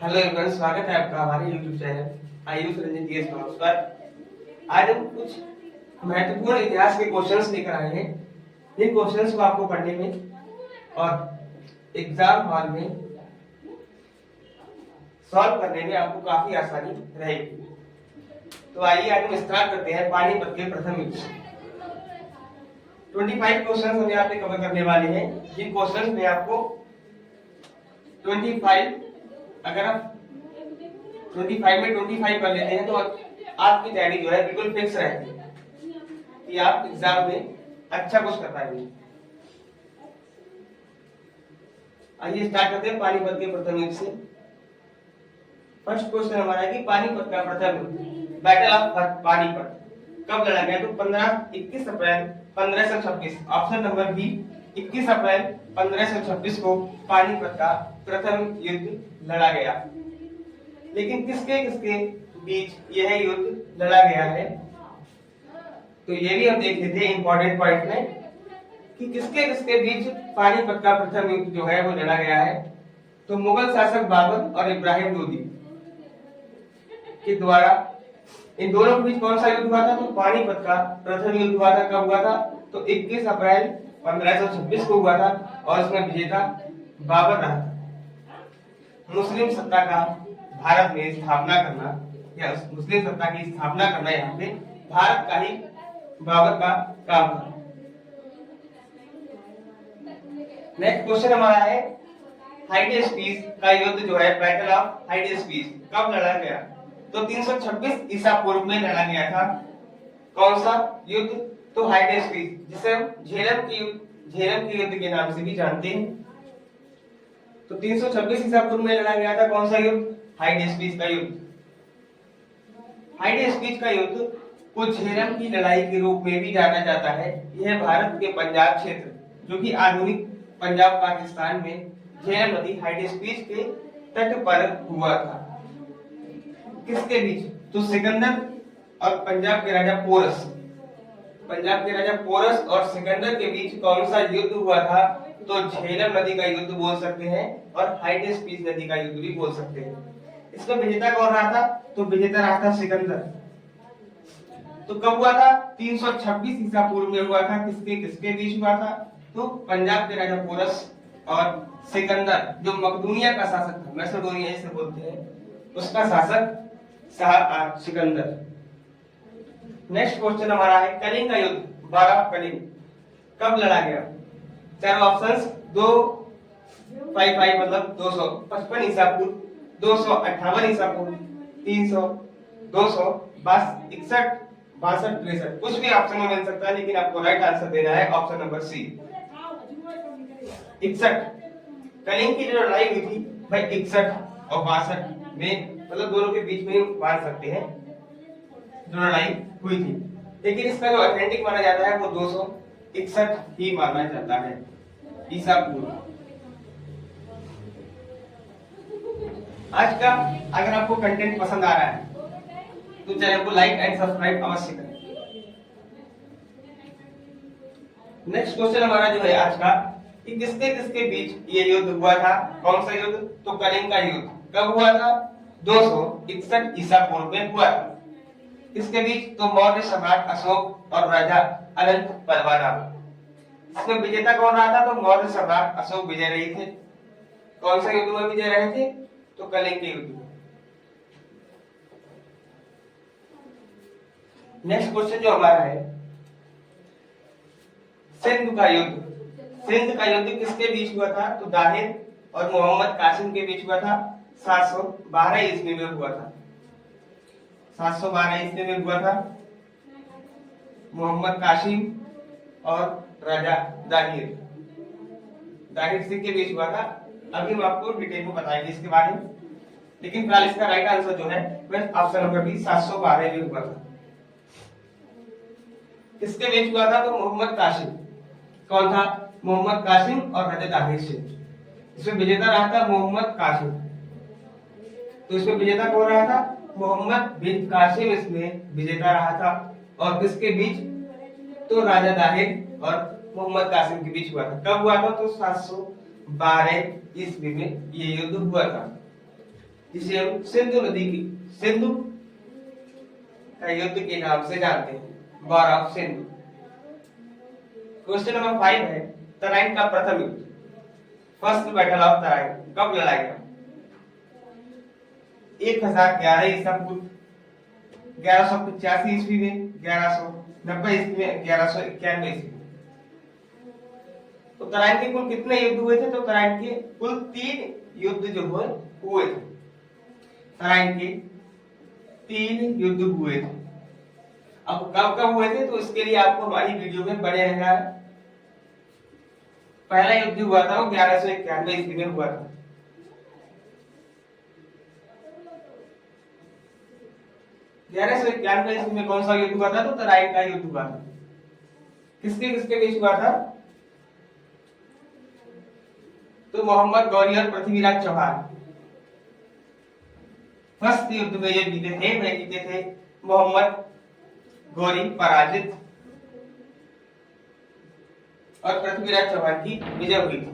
Hello everyone, स्वागत है आपका हमारे YouTube channel Ayush Ranjan GS class पर। आज हम कुछ महत्वपूर्ण इतिहास के क्वेश्चंस लेकर आए हैं। इन क्वेश्चंस को आपको पढ़ने में और एग्जाम हॉल में सॉल्व करने में आपको काफी आसानी रहेगी। तो आइए आज हम स्टार्ट करते हैं पानीपत के प्रथम युद्ध से। 25 क्वेश्चंस हम यहाँ पे कवर करने वाले हैं। जिन क्वेश्चंस में आपको 25, अगर आप 25 में 25 कर लेते हैं तो आपकी तैयारी जो है बिल्कुल फिक्स रहती है कि आप एग्जाम में अच्छा कुछ कर पाएंगे। आइए स्टार्ट करते हैं पानीपत के प्रथम युद्ध से। फर्स्ट क्वेश्चन हमारा है कि पानीपत का प्रथम युद्ध, बैटल ऑफ पानीपत, कब लड़ा गया? तो 21 अप्रैल 1526। ऑप्शन नंबर बी 21 अप्रैल 1526 को पानीपत का प्रथम युद्ध लड़ा गया। लेकिन किसके किसके बीच यह युद्ध लड़ा गया है? तो ये भी हम देख लेते हैं इंपॉर्टेंट पॉइंट में कि किसके किसके बीच पानीपत का प्रथम युद्ध जो है वो लड़ा गया है। तो मुगल शासक बाबर और इब्राहिम लोदी के द्वारा इन दोनों के बीच कौन सा युद्ध हुआ था? तो पानीपत का प्रथम युद्ध हुआ था। कब हुआ था? तो 21 अप्रैल 1526 को हुआ था और इसमें विजेता बाबर रहा था। मुस्लिम सत्ता का भारत में स्थापना करना या मुस्लिम सत्ता की स्थापना करना यहाँ पे भारत का ही बाबर का काम था। नेक्स्ट क्वेश्चन हमारा है हाइडेस्पीस का युद्ध जो है, बैटल ऑफ हाइडेस्पीस, कब लड़ा गया? तो 326 ईसा पूर्व में लड़ा गया था। कौन सा युद्ध? तो हाइडेस्पीस, जिसे हम झेलम के युद्ध के नाम से भी जानते हैं। तो 326 ईसा पूर्व में लड़ा गया था कौन सा युद्ध? हाइडेस्पीस का युद्ध। हाइडेस्पीस का युद्ध को झेलम की लड़ाई के रूप में भी जाना जाता है। यह भारत के पंजाब क्षेत्र, जो कि आधुनिक पंजाब पाकिस्तान में झेलम नदी हाइडेस्पीस के तट पर हुआ था। किसके बीच? तो सिकंदर और पंजाब के राजा पोरस, और सिकंदर के बीच कौन सा युद्ध हुआ था? तो झेलम नदी का युद्ध बोल सकते हैं और हाइडेस्पीस नदी का युद्ध भी बोल सकते हैं। इसमें विजेता कौन रहा था? तो विजेता रहा था सिकंदर। तो कब हुआ था? 326 ईसा पूर्व में हुआ था। किसके किसके बीच हुआ था? तो पंजाब के राजा पोरस और सिकंदर, जो मकदूनिया का शासक था, मैसेडोनिया इसे बोलते हैं, उसका शासक सिकंदर। नेक्स्ट क्वेश्चन हमारा है कलिंग का युद्ध, वार ऑफ कलिंग, कब लड़ा गया? चार ऑप्शंस, 255 मतलब 255 ईसा पूर्व, 258 ईसा पूर्व, 300, 200, 61, 62, 63, कुछ भी ऑप्शन में मिल सकता है, लेकिन आपको राइट आंसर देना है ऑप्शन नंबर सी 61। कलिंग की जो लड़ाई हुई थी भाई 61 और 62 में, मतलब दोनों के बीच में मान सकते हैं जो लड़ाई हुई थी। लेकिन इसका जो ऑथेंटिक माना जाता है वो 261 ही माना जाता है ईसा पूर्व। आज का अगर आपको कंटेंट पसंद आ रहा है तो चैनल को लाइक एंड सब्सक्राइब अवश्य करें। नेक्स्ट क्वेश्चन हमारा जो है आज का कि किसके किसके बीच ये युद्ध हुआ था? कौन सा युद्ध? तो कलिंग का युद्ध। कब हुआ था? 261 ईसा पूर्व में हुआ था। किसके बीच? तो मौर्य सम्राट अशोक और राजा अनंत परवाना। इसमें विजेता कौन रहा था? तो मौर्य सम्राट अशोक विजय रहे थे। कौन सा युद्ध में विजय रहे थे? तो कलिंग के युद्ध। नेक्स्ट क्वेश्चन जो हमारा है सिंध का युद्ध। सिंध का युद्ध किसके बीच हुआ था? तो दाहिर और मोहम्मद कासिम के बीच हुआ था। 712 ईस्वी में हुआ था। 712 ईस्वी में हुआ था। मोहम्मद कासिम और राजा दाहिर सिंह के बीच हुआ था। अभी हम आपको डिटेल में बताएंगे इसके बारे में, लेकिन फिलहाल इसका राइट आंसर जो है वह ऑप्शन नंबर बी 712 में हुआ था। किसके बीच हुआ था? तो मोहम्मद कासिम। कौन था? मोहम्मद कासिम और राजा दाहिर सिंह। इसमें विजेता रहा था मोहम्मद कासिम। तो इसमें विजेता कौन रहा था? मोहम्मद बिन कासिम इसमें विजेता रहा था। और किसके बीच? तो राजा दाहिर और मोहम्मद कासिम के बीच हुआ था। कब हुआ था? तो 712 ईस्वी में ये युद्ध हुआ था। जिसे हम सिंधु नदी की सिंधु का युद्ध के नाम से जानते हैं, war of Sindhu. Question number 5 है तराइन का प्रथम युद्ध, फर्स्ट बैटल ऑफ तराइन कब लड़ा गया? 1011 ईसा पूर्व, 1185 ईस्वी में, 1190 ईस्वी में, 1191 ईस्वी में। तो तराइन के कुल कितने युद्ध हुए थे? तो तराइन के कुल 3 युद्ध जो हुए थे। तराइन के 3 युद्ध हुए थे। अब कब कब हुए थे? तो इसके लिए आपको हमारी वीडियो में बने रहना है। पहला युद्ध हुआ था वो 1191 ईस्वी में हुआ था। 1191 ईस्वी में कौन सा युद्ध हुआ था? तो तराइन का युद्ध हुआ था। किसके किसके बीच हुआ था? तो मोहम्मद गौरी और पृथ्वीराज चौहान। फर्स्ट युद्ध में ये जीते थे मोहम्मद गौरी पराजित और पृथ्वीराज चौहान की विजय हुई थी।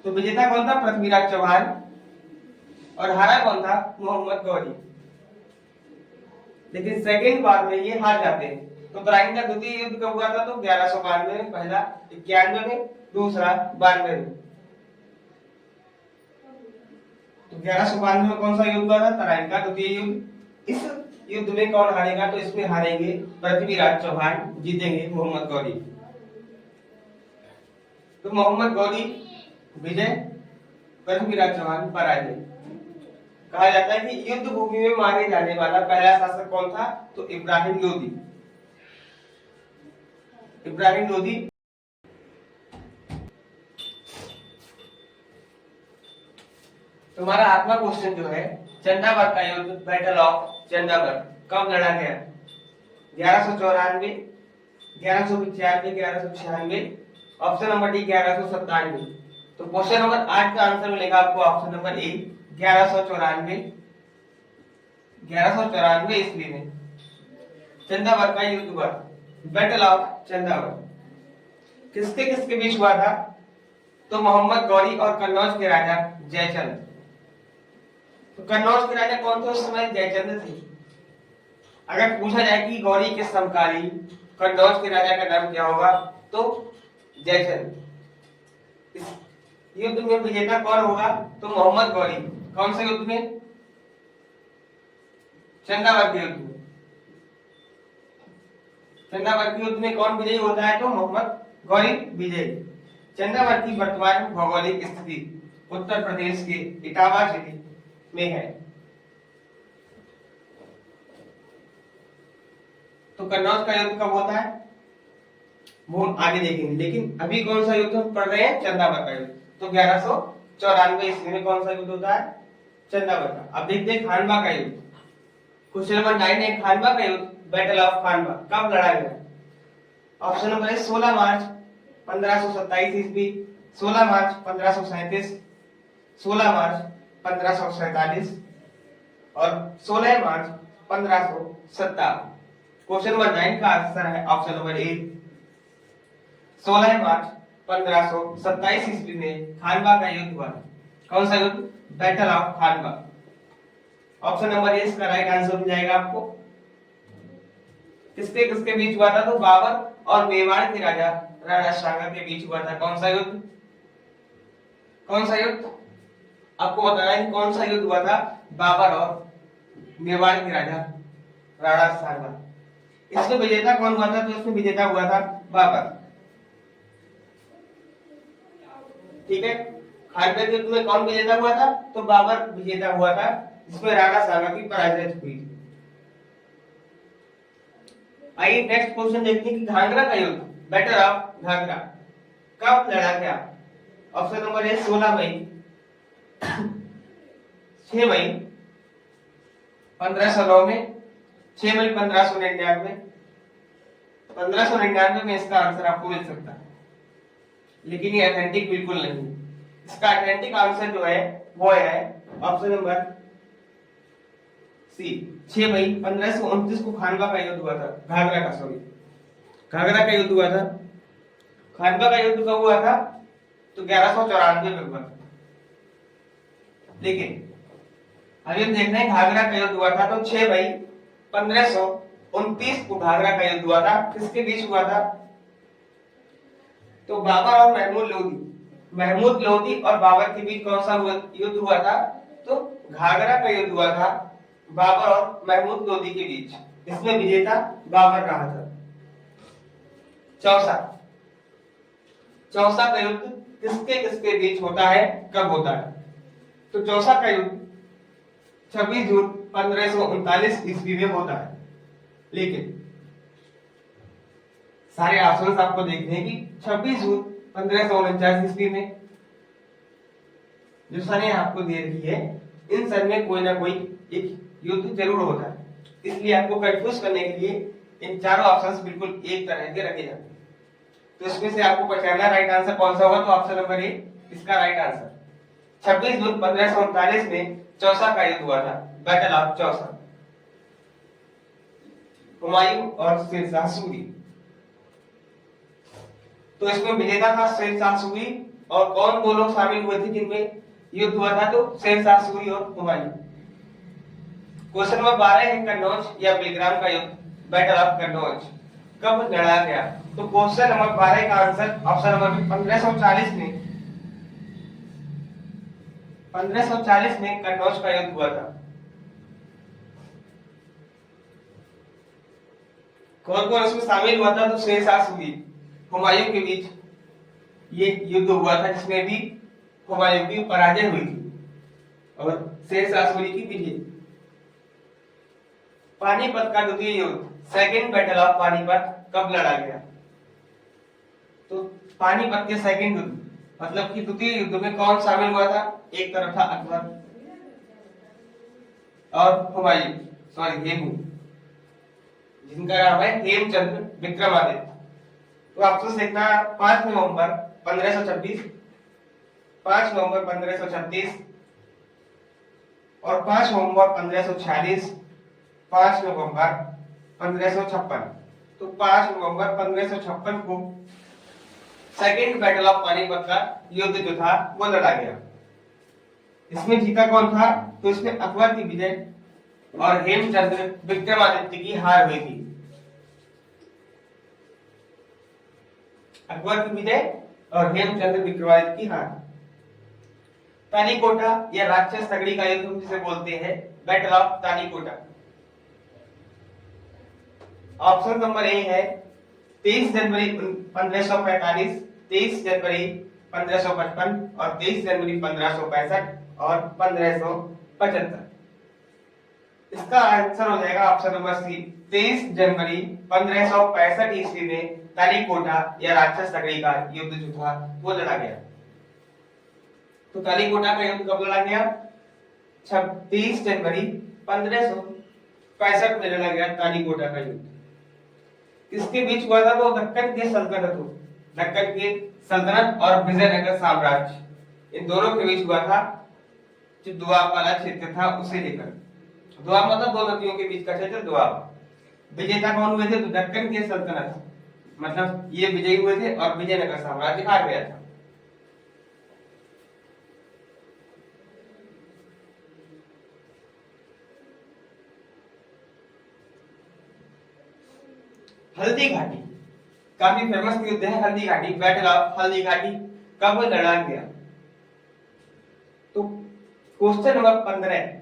तो विजेता कौन था? पृथ्वीराज चौहान, और हारा कौन था? मोहम्मद गौरी। लेकिन सेकेंड बार में ये हार जाते हैं। तो तराइन का द्वितीय युद्ध कब हुआ था? तो 1192 में, पहला 91 में, दूसरा 92 में। तो 1192 में कौन सा युद्ध हुआ था? तराइन का द्वितीय युद्ध। इस युद्ध में कौन हारेगा? तो इसमें हारेंगे पृथ्वीराज चौहान, जीतेंगे मोहम्मद गौरी। तो मोहम्मद गौरी विजय, पृथ्वीराज चौहान पराजय। कहा जाता है कि युद्ध भूमि में मारे जाने वाला पहला शासक कौन था? तो इब्राहिम लोदी। इब्राहिम लोदी तुम्हारा आत्मा क्वेश्चन जो है, चंदाबर का युद्ध, बैटल ऑफ चंदाबर कब लड़ा गया? 1194, 1195, 1196, ऑप्शन नंबर डी 1197। तो क्वेश्चन नंबर 8 का आंसर मिलेगा आपको ऑप्शन नंबर ए 1194। 1194 ईस्वी में चंदाबर का युद्ध हुआ, बैटल ऑफ चंदाबर। किसके किसके बीच हुआ था? तो मोहम्मद गौरी और कन्नौज के राजा जयचंद। तो कन्नौज के राजा कौन थे उस समय? जयचंद थे। अगर पूछा जाए कि गौरी के समकालीन कन्नौज के राजा का नाम क्या होगा? तो जयचंद। इस युद्ध में विजेता कौन होगा? तो मोहम्मद गौरी। कौन से युद्ध में? चंदावर के युद्ध में। चंदावर के युद्ध में कौन विजयी होता है? तो मोहम्मद गौरी विजयी। चंदावर की वर्तमान भौगोलिक स्थिति उत्तर प्रदेश के इटावा जिले में है। तो कन्नौज का युद्ध कब होता है वो हम आगे देखेंगे, लेकिन अभी कौन सा युद्ध हम पढ़ रहे हैं? चंदावर का युद्ध। तो 1194 ईस्वी में कौन सा युद्ध होता है? चंदावर का। अब देखते हैं खानवा का युद्ध। क्वेश्चन नंबर 9 है खानवा का युद्ध, बैटल ऑफ खानवा कब लड़ा गया? ऑप्शन नंबर है 16 मार्च 1527 ईस्वी, 16 मार्च 1537, 16 मार्च 1547 और 16 मार्च 1557। क्वेश्चन नंबर 9 का आंसर है ऑप्शन नंबर ए 16 मार्च 1527 ईस्वी में खानवा का युद्ध हुआ। कौन सा युद्ध? Battle of Khanwa. Option number A इसका राइट आंसर मिल जाएगा आपको। किसके किसके बीच हुआ था? तो बाबर और मेवाड़ के राजा राणा सांगा के बीच हुआ था। कौन सा युद्ध? कौन सा युद्ध? आपको बताना है कौन सा युद्ध हुआ था? बाबर और मेवाड़ के राजा राणा सांगा। इसमें विजेता कौन हुआ था? तो इसमें विजेता हुआ था बाबर। ठीक है। खानवा के युद्ध में कौन विजेता हुआ था? तो बाबर विजेता हुआ था, जिसमें राणा सांगा की पराजय हुई। आइए नेक्स्ट क्वेश्चन देखते हैं कि घाघरा का युद्ध, बैटल ऑफ घाघरा कब लड़ा गया? ऑप्शन नंबर है 16 मई 6 मई 1509 में, 6 मई 1599। 1599 में इसका आंसर आपको मिल सकता है, लेकिन ये ऑथेंटिक बिल्कुल नहीं। इसका ऑथेंटिक आंसर जो है वो है ऑप्शन नंबर सी 6 मई 1529 को खानवा का युद्ध हुआ था। घाघरा का, सॉरी, घाघरा का युद्ध हुआ था। खानवा का युद्ध कब हुआ था? तो 1194 में हुआ था। लेकिन अभी हम देखना है घाघरा का युद्ध हुआ था तो 6 मई 1529 को घाघरा का युद्ध हुआ था। किसके बीच हुआ था? तो बाबर और महमूद लोधी और बाबर के बीच कौन सा युद्ध हुआ था? तो घाघरा का युद्ध हुआ था बाबर और महमूद लोधी के बीच। इसमें विजेता बाबर रहा था। चौसा का युद्ध किसके किसके बीच होता है, कब होता है? तो चौसा का युद्ध 26 जून 1539 ईस्वी में होता है। लेकिन सारे ऑप्शंस आपको देखने हैं कि 26 जून 1549 ईस्वी में जो सन आपको दे रही है, इन सन में कोई ना कोई एक युद्ध जरूर होता है। इसलिए आपको कंफ्यूज करने के लिए इन चारों ऑप्शंस बिल्कुल एक तरह के रखे जाते हैं। तो इसमें से आपको पहचानना राइट आंसर कौन सा होगा, तो ऑप्शन नंबर ए इसका राइट आंसर। 26 जून 1539 में चौसा का युद्ध हुआ था, बैटल ऑफ चौसा। हुमायूं और शेरशाह सूरी। तो इसमें विजेता था शेरशाह सूरी। और कौन दो लोग शामिल हुए थे जिनमें युद्ध हुआ था? तो शेरशाह सूरी और हुमायूं। क्वेश्चन नंबर 12 है कन्नौज या बेलग्राम का युद्ध, बैटल ऑफ कन्नौज कब लड़ा गया? तो क्वेश्चन नंबर 12 का आंसर ऑप्शन नंबर 1540 में 1540 में कन्नौज का युद्ध हुआ था। कौन कौन इसमें शामिल हुआ था? तो शेरशाह सूरी हुमायूं के बीच ये युद्ध हुआ था, जिसमें भी हुमायूं की पराजय हुई थी और शेरशाह सूरी की विजय। पानीपत का द्वितीय युद्ध, सेकंड बैटल ऑफ पानीपत कब लड़ा गया? तो पानीपत के सेकंड युद्ध मतलब कि द्वितीय युद्ध में कौन शामिल हुआ था? एक तरफ था अकबर और हुमायूं, सॉरी हेमू, जिनका नाम है हेमचंद्र विक्रमादित्य। तो ऑप्शन देखना 5 नवंबर 1526, 5 नवंबर 1536 और 5 नवंबर 1546, 5 नवंबर 1556। तो 5 नवंबर 1556 को सेकेंड बैटल ऑफ पानीपत का युद्ध जो था वो लड़ा गया। इसमें जीता कौन था? तो इसमें अकबर की विजय और हेमचंद्र विक्रमादित्य की हार हुई थी। अकबर की विजय और हेमचंद्र विक्रमादित्य की हार। तालीकोटा या राक्षस तगड़ी का युद्ध जिसे बोलते हैं, battle of Talikota. Option number A है 23 जनवरी 1545, 23 जनवरी 1555 और 23 जनवरी 1565 और 1575। इसका आंसर हो जाएगा ऑप्शन नंबर सी 23 जनवरी 1565 ईस्वी में तालीकोटा या राक्षस तगड़ी का युद्ध जो था वो लड़ा गया। तो तालीकोटा का युद्ध कब लड़ा गया? 26 जनवरी 1565 में लड़ा गया तालीकोटा का युद्ध। किसके बीच हुआ था? तो दक्कन के सल्तनत और विजयनगर साम्राज्य, इन दोनों के बीच हुआ था। जो दोआब वाला क्षेत्र था उसे लेकर, दोआब मतलब दो नदियों के बीच का क्षेत्र दोआब। विजेता कौन हुए थे? तो दक्कन के सल्तनत, मतलब ये विजयी हुए थे और विजयनगर साम्राज्य हार गया था। हल्दी घाटी काफी फेमस युद्ध है हल्दी घाटी, बैटल ऑफ हल्दी घाटी कब लड़ा गया? तो क्वेश्चन नंबर 15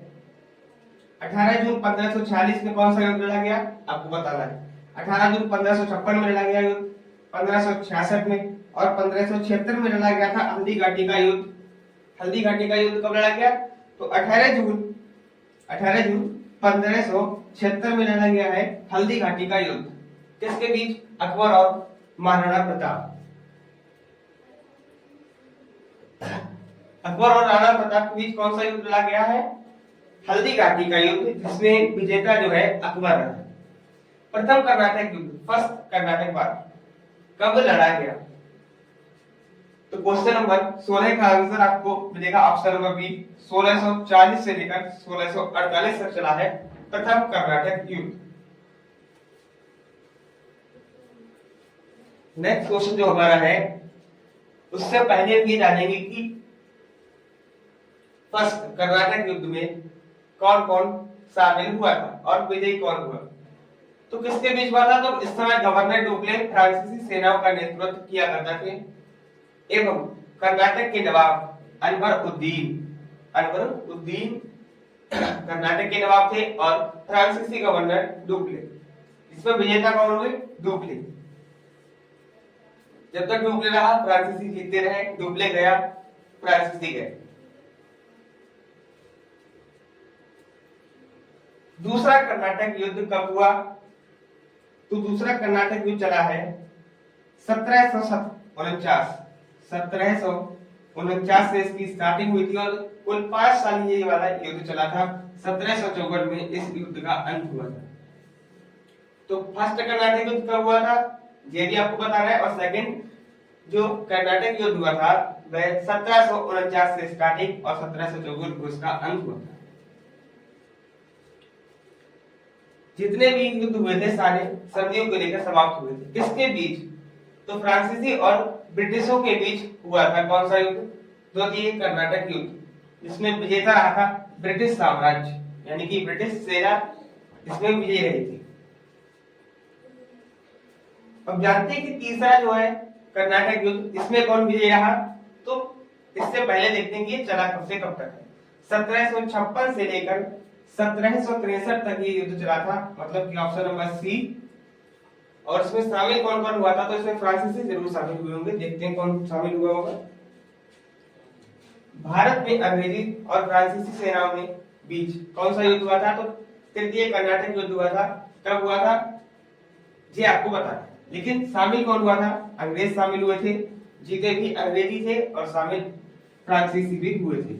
18 जून 1546 में कौन सा युद्ध लड़ा गया? आपको बताना है। 18 जून 1556 में लड़ा गया युद्ध, 1566 में और 1576 में लड़ा गया था हल्दी घाटी का युद्ध। हल्दी घाटी का युद्ध कब लड़ा गया? तो 18 जून 1576 में लड़ा गया है हल्दी घाटी का युद्ध। किसके बीच? अकबर और महाराणा प्रताप। अकबर और राणा प्रताप के बीच कौन सा युद्ध लड़ा गया है? हल्दी घाटी का युद्ध, जिसमें विजेता जो है अकबर है। प्रथम कर्नाटक युद्ध, फर्स्ट कर्नाटक वार कब लड़ा गया? तो क्वेश्चन नंबर 16 का आंसर आपको मिलेगा ऑप्शन नंबर बी 1640 से लेकर 1648 तक चला है प्रथम कर्नाटक युद्ध। नेक्स्ट क्वेश्चन जो हमारा है उससे पहले हम ये जानेंगे कि फर्स्ट कर्नाटक युद्ध में कौन कौन शामिल हुआ था और विजयी कौन हुआ। तो किसके बीच हुआ था, तो इस समय गवर्नर डुप्ले फ्रांसीसी सेनाओं का नेतृत्व किया करते थे एवं कर्नाटक के नवाब अनवर उद्दीन कर्नाटक के नवाब थे और फ्रांसीसी गवर्नर डुप्ले। इसमें विजेता कौन हुए, डुप्ले। जब तक डुप्ले रहा फ्रांसीसी जीतते रहे, डुप्ले गया फ्रांसीसी गए। दूसरा कर्नाटक युद्ध कब हुआ, तो दूसरा कर्नाटक युद्ध चला है 1749 से इसकी स्टार्टिंग हुई थी और कुल 5 साल ये वाला युद्ध चला था। 1754 में इस युद्ध का अंत हुआ था। तो फर्स्ट कर्नाटक युद्ध कब हुआ था ये भी आपको बताना है, और सेकंड जो कर्नाटक युद्ध हुआ था वह 1749 से स्टार्टिंग और 1754 को इसका अंत हुआ था। जितने भी युद्ध हुए थे सारे संधियों को लेकर समाप्त हुए थे। किसके बीच, तो फ्रांसीसी और ब्रिटिशों के बीच हुआ था। कौन सा युद्ध, द्वितीय कर्नाटक युद्ध, जिसमें विजेता रहा था ब्रिटिश साम्राज्य, यानी कि ब्रिटिश सेना इसमें विजयी रही थी। अब जानते हैं कि तीसरा जो है कर्नाटक युद्ध, इसमें कौन विजयी रहा, तो इससे पहले देखते हैं कि ये चला कब से कब तक है। 1756 से लेकर 1763 तक ये युद्ध चला था, मतलब कि ऑप्शन नंबर सी। और इसमें शामिल कौन कौन हुआ था, तो इसमें फ्रांसीसी जरूर शामिल हुए होंगे, देखते हैं कौन शामिल हुआ होगा। भारत में अंग्रेजी और फ्रांसीसी सेनाओं में बीच कौन सा युद्ध हुआ था, तो तृतीय कर्नाटक युद्ध हुआ था। कब हुआ था ये आपको बताना है, लेकिन शामिल कौन हुआ था, अंग्रेज शामिल हुए थे, जीते भी अंग्रेजी थे और शामिल फ्रांसीसी भी हुए थे।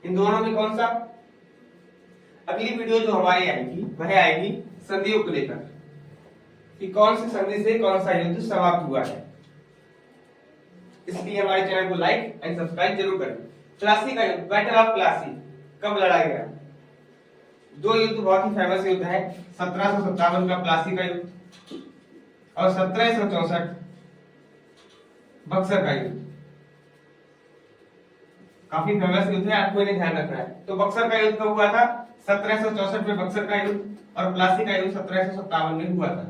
इन दोनों में कौन सा, अगली वीडियो जो हमारी आएगी वह आएगी संधियों को लेकर कि कौन सी संधि से कौन सा युद्ध समाप्त हुआ है। इसलिए हमारे चैनल को लाइक एंड सब्सक्राइब जरूर करें। प्लासी का युद्ध, बैटल ऑफ प्लासी कब लड़ा गया, दो युद्ध बहुत ही फेमस युद्ध है। 1757 का प्लासी का युद्ध और 1764 बक्सर का युद्ध। काफी फेमस युद्ध है, आपको इन्हें ध्यान रखना है। तो बक्सर का युद्ध कब हुआ था, 1764 में बक्सर का युद्ध, और प्लासी का युद्ध 1757 में हुआ था।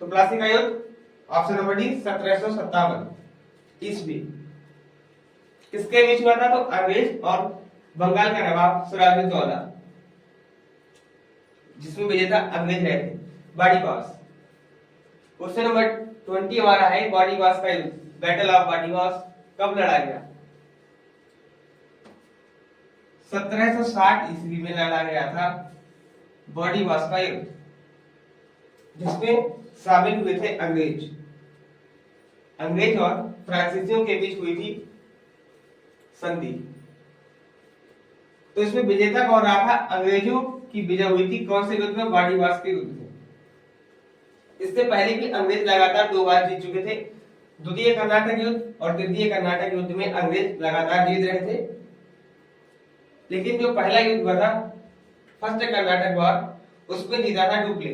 तो प्लासी का युद्ध ऑप्शन नंबर डी 1757 ईस्वी। किसके बीच हुआ था, तो अंग्रेज और बंगाल का नवाब सिराजुद्दौला, जिसमें विजेता अंग्रेज रहे थे। बाड़ीवास, क्वेश्चन नंबर 20 हमारा है बाड़ीवास का युद्ध, बैटल ऑफ बाड़ीवास कब लड़ा गया, 1760 ईस्वी में लड़ा गया था बाड़ीवास का युद्ध, जिसमें शामिल हुए थे अंग्रेज और फ्रांसीसियों के बीच हुई थी संधि। तो इसमें विजेता कौन रहा था, अंग्रेजों की विजय हुई थी। कौन से युद्ध में, बाड़ीवास के युद्ध में। इससे पहले भी अंग्रेज लगातार 2 बार जीत चुके थे, द्वितीय कर्नाटक युद्ध और तृतीय कर्नाटक युद्ध में अंग्रेज लगातार जीत रहे थे। लेकिन जो पहला युद्ध हुआ था फर्स्ट कर्नाटक वॉर, उसमें जीता था डुप्ले।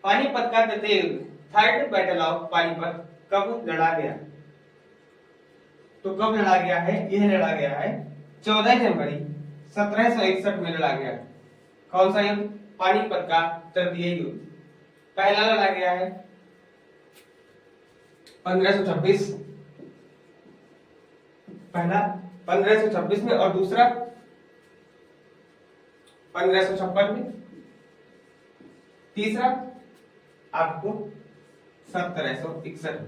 पानीपत का तृतीय युद्ध, थर्ड बैटल ऑफ पानीपत कब लड़ा गया, तो कब लड़ा गया है, यह लड़ा गया है 14 जनवरी 1761 में लड़ा गया। कौन सा युद्ध, पानीपत का तृतीय युद्ध। पहला लड़ा गया है 1526, पहला 1526 में और दूसरा 1556 में, तीसरा आपको 1761।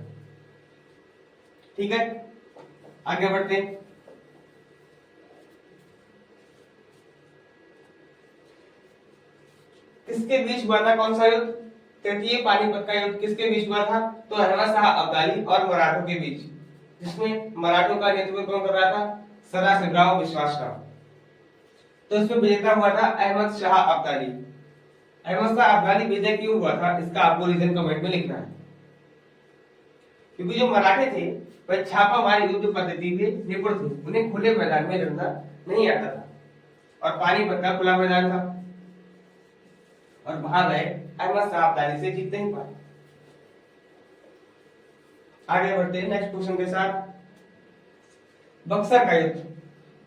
ठीक है, आगे बढ़ते हैं। किसके बीच हुआ था कौन सा युद्ध, तृतीय पानीपत का युद्ध किसके बीच हुआ था, तो अहमद शाह अब्दाली और मराठों के बीच, जिसमें मराठों का नेतृत्व कौन कर रहा था, सदाशिवराव विश्वासराव। तो इसमें विजेता हुआ था अहमद शाह अब्दाली। अहमद शाह अब्दाली विजय क्यों हुआ था, इसका आपको रीजन कमेंट में लिखना है। क्योंकि जो मराठे थे वह छापामारी युद्ध पद्धति में निपुण थे, उन्हें खुले मैदान में लड़ना नहीं आता था, और पानीपत का खुला मैदान था और वहां गए अहमद शाह अब्दाली से जीत नहीं पाए। आगे बढ़ते हैं नेक्स्ट क्वेश्चन के साथ। बक्सर का युद्ध,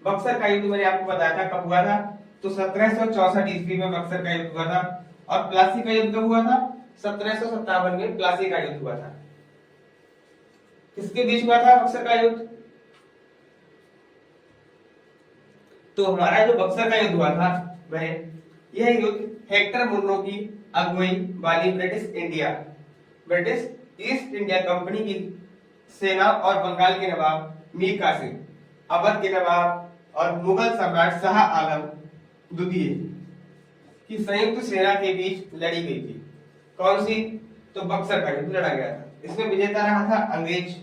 बक्सर का युद्ध मैंने आपको बताया था कब हुआ था, तो 1764 ईस्वी में बक्सर का युद्ध हुआ था। और प्लासी का युद्ध कब हुआ था? 1757 में प्लासी का युद्ध हुआ था। किसके बीच हुआ था बक्सर का युद्ध? तो हमारा जो बक्सर का युद्ध हुआ था वह यह युद्ध हेक्टर मुनरो की अगुवाई वाली ब्रिटिश ईस्ट इंडिया कंपनी की सेना और बंगाल के नवाब मीर कासिम, अवध के नवाब और मुगल सम्राट शाह आलम द्वितीय की संयुक्त सेना के बीच लड़ी गई थी। कौन सी? तो बक्सर का युद्ध लड़ा गया था। इसमें विजेता रहा था अंग्रेज।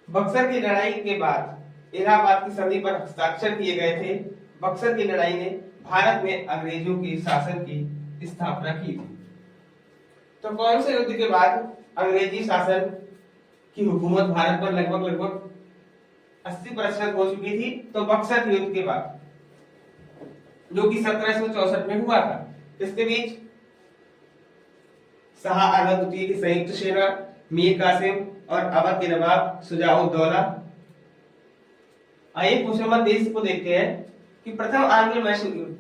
बक्सर की लड़ाई के बाद इलाहाबाद की संधि पर हस्ताक्षर किए गए थे। बक्सर की लड़ाई ने भारत में अंग्रेजों के शासन की स्थापना की थी। तो कौन से युद्ध के बाद अंग्रेजी शासन की हुकूमत भारत पर लगभग 80% हो चुकी थी? तो बक्सर के युद्ध के बाद, जो कि 1764 में हुआ था। किसके बीच? शाह आलम द्वितीय की संयुक्त सेना, मीर कासिम और अवध के नवाब शुजाउद्दौला। आइए क्वेश्चन नंबर 23 को देखते हैं कि प्रथम आंग्ल मैसूर युद्ध,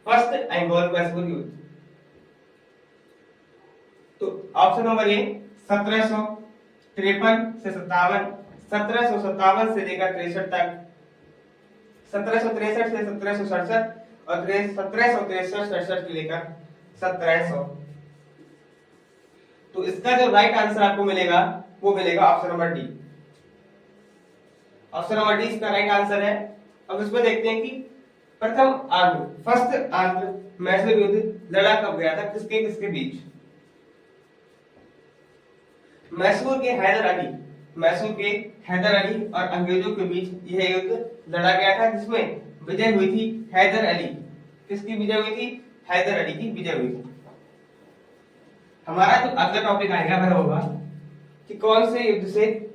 फर्स्ट एंग्लो मैसूर युद्ध। तो ऑप्शन नंबर ए 1753 से 57, 1757 से लेकर 63 तक, 1763 से 1767 और 1763-67 से लेकर 1700। तो इसका जो राइट आंसर आपको मिलेगा वो मिलेगा option number D. Option number D इसका राइट आंसर है। अब इसमें देखते हैं कि फर्स्ट आंग्ल मैसूर युद्ध लड़ा कब गया था, किसके किसके बीच? मैसूर के हैदर अली और अंग्रेजों के बीच यह युद्ध लड़ा गया था, जिसमें विजय हुई थी हैदर अली। किसकी विजय हुई थी? हैदर अली की विजय हुई थी। हमारा जो अगला टॉपिक आएगा वह होगा कि कौन से युद्ध से,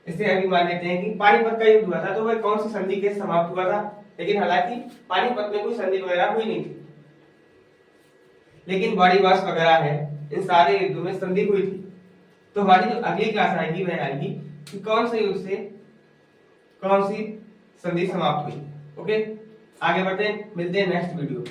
इसे अभी मान लेते हैं कि पानीपत का युद्ध हुआ था, तो वह कौन सी संधि के समाप्त हुआ था? लेकिन हालांकि पानीपत में कोई संधि वगैरह हुई नहीं थी, लेकिन बॉडी वाश वगैरह है, इन सारे युद्धों में संधि हुई थी। तो हमारी जो अगली क्लास आएगी वह आएगी कि कौन से युद्ध से कौन सी संधि समाप्त हुई। ओके, आगे बढ़ते हैं, मिलते हैं नेक्स्ट वीडियो।